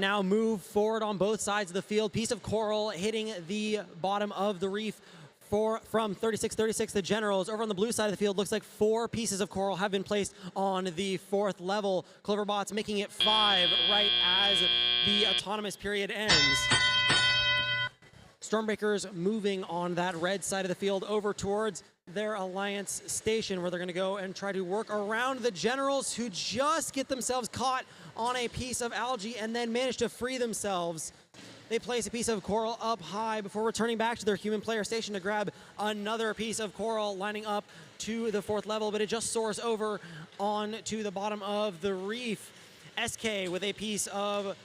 now move forward on both sides of the field. Piece of coral hitting the bottom of the reef from 36-36, the Generals. Over on the blue side of the field, looks like 4 pieces of coral have been placed on the 4th level. Cloverbots making it 5 right as the autonomous period ends. Stormbreakers moving on that red side of the field over towards their Alliance station, where they're going to go and try to work around the Generals, who just get themselves caught on a piece of algae and then manage to free themselves. They place a piece of coral up high before returning back to their human player station to grab another piece of coral, lining up to the 4th level, but it just soars over on to the bottom of the reef. SK with a piece of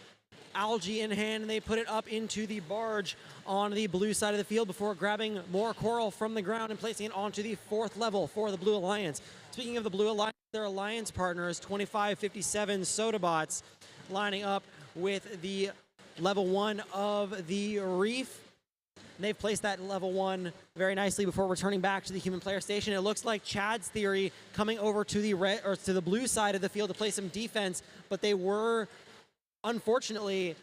algae in hand, and they put it up into the barge on the blue side of the field before grabbing more coral from the ground and placing it onto the 4th level for the Blue Alliance. Speaking of the Blue Alliance, their alliance partners, 2557 Sodabots, lining up with the level 1 of the reef. And they've placed that level 1 very nicely before returning back to the human player station. It looks like Chad's Theory coming over to the red or to the blue side of the field to play some defense, but they were unfortunately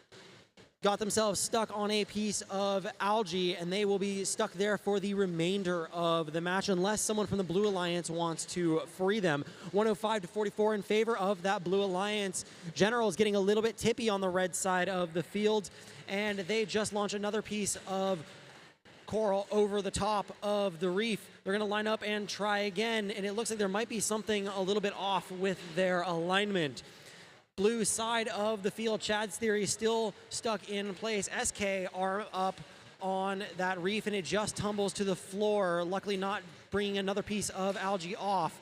got themselves stuck on a piece of algae, and they will be stuck there for the remainder of the match unless someone from the Blue Alliance wants to free them. 105-44 in favor of that Blue Alliance. Generals getting a little bit tippy on the red side of the field, and they just launched another piece of coral over the top of the reef. They're going to line up and try again, and it looks like there might be something a little bit off with their alignment. Blue side of the field, Chad's Theory still stuck in place. SK are up on that reef, and it just tumbles to the floor, luckily not bringing another piece of algae off.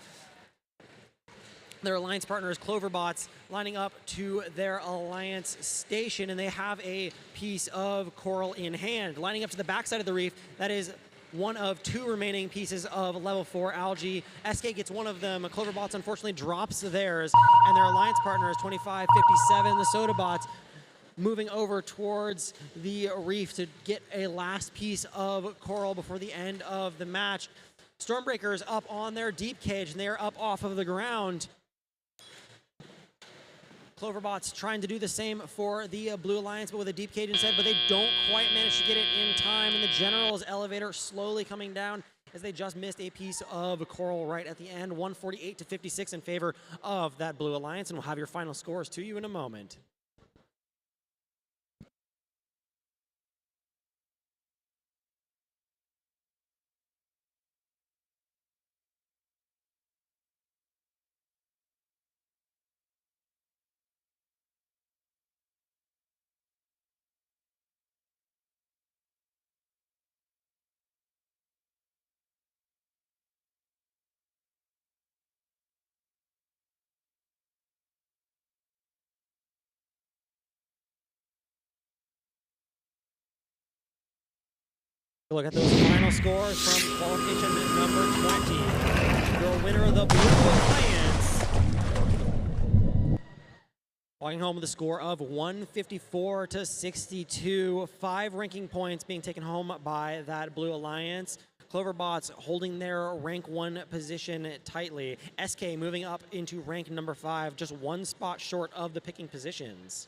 Their alliance partners, Cloverbots, lining up to their alliance station, and they have a piece of coral in hand. Lining up to the backside of the reef, that is one of 2 remaining pieces of level 4 algae. SK gets one of them. Cloverbots unfortunately drops theirs, and their alliance partners, 2557, the Sodabots, moving over towards the reef to get a last piece of coral before the end of the match. Stormbreakers up on their deep cage, and they are up off of the ground. Cloverbots trying to do the same for the Blue Alliance, but with a deep cage instead, but they don't quite manage to get it in time, and the Generals elevator slowly coming down as they just missed a piece of coral right at the end. 148-56 in favor of that Blue Alliance, and we'll have your final scores to you in a moment. Look at those final scores from qualification number 20. Your winner, the Blue Alliance, walking home with a score of 154-62. 5 ranking points being taken home by that Blue Alliance. Cloverbots holding their rank 1 position tightly. SK moving up into rank number 5, just 1 spot short of the picking positions.